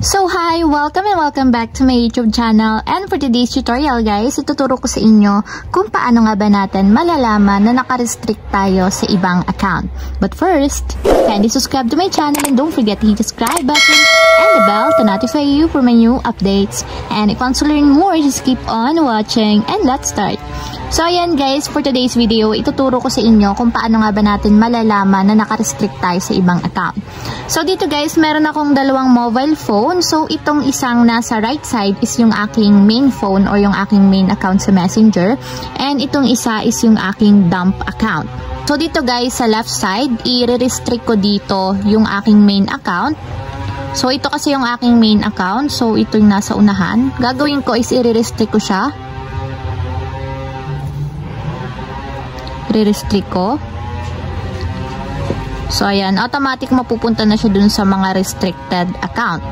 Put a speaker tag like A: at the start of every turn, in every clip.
A: So hi! Welcome and welcome back to my YouTube channel, and for today's tutorial guys, ituturo ko sa inyo kung paano nga ba natin malalaman na naka-restrict tayo sa ibang account. But first, kindly subscribe to my channel and don't forget to hit the subscribe button and the bell to notify you for my new updates. And if you want to learn more, just keep on watching and let's start! So ayan guys, for today's video, ituturo ko sa inyo kung paano nga ba natin malalaman na naka-restrict tayo sa ibang account. So dito guys, meron akong dalawang mobile phone. So itong isang nasa right side is yung aking main phone or yung aking main account sa Messenger. And itong isa is yung aking dump account. So dito guys, sa left side, i-restrict ko dito yung aking main account. So ito kasi yung aking main account. So ito yung nasa unahan. Gagawin ko is i-restrict ko siya. I-restrict ko. So, ayan, automatic mapupunta na siya dun sa mga restricted account.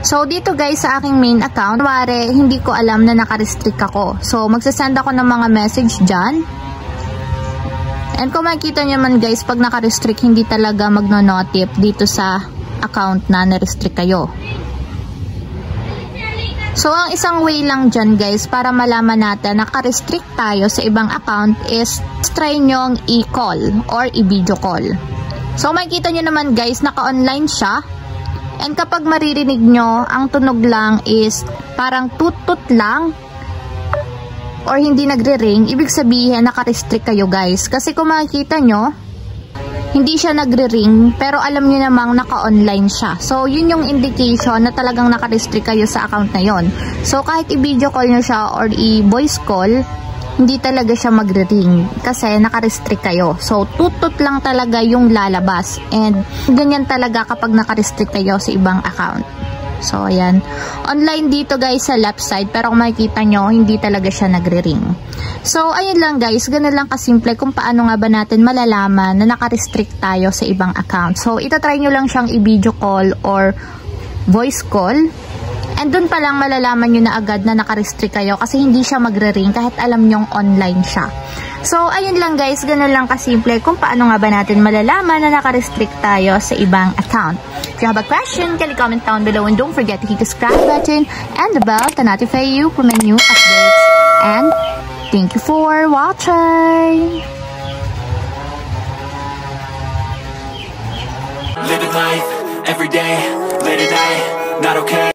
A: So, dito guys, sa aking main account, wari, hindi ko alam na naka-restrict ako. So, magsasend ako ng mga message dyan. And kung makikita nyo man guys, pag naka-restrict, hindi talaga magno-notif dito sa account na na-restrict kayo. So, ang isang way lang dyan guys, para malaman natin naka-restrict tayo sa ibang account is try nyong i-call or i-video call. So, makikita nyo naman guys, naka-online siya. And kapag maririnig nyo, ang tunog lang is parang tut-tut lang or hindi nagre-ring, ibig sabihin naka-restrict kayo guys. Kasi kung makikita nyo, hindi siya nagre-ring, pero alam nyo namang naka-online siya. So, yun yung indication na talagang naka-restrict kayo sa account na yon. So, kahit i-video call nyo siya or i-voice call, hindi talaga siya magre-ring kasi naka-restrict kayo. So, tutut lang talaga yung lalabas. And, ganyan talaga kapag naka-restrict kayo sa ibang account. So, ayan. Online dito guys sa left side, pero kung makikita nyo, hindi talaga siya nagre-ring. So, ayun lang guys. Ganun lang kasimple kung paano nga ba natin malalaman na naka-restrict tayo sa ibang account. So, itatry nyo lang siyang i-video call or voice call. And dun pa lang malalaman nyo na agad na naka-restrict kayo kasi hindi siya magre-ring kahit alam nyong online siya. So, ayun lang guys, ganun lang kasimple kung paano nga ba natin malalaman na naka-restrict tayo sa ibang account. If you have a question, can you comment down below and don't forget to hit the subscribe button and the bell to notify you for my new updates. And thank you for watching!
B: Living life, every day, late at night, not okay.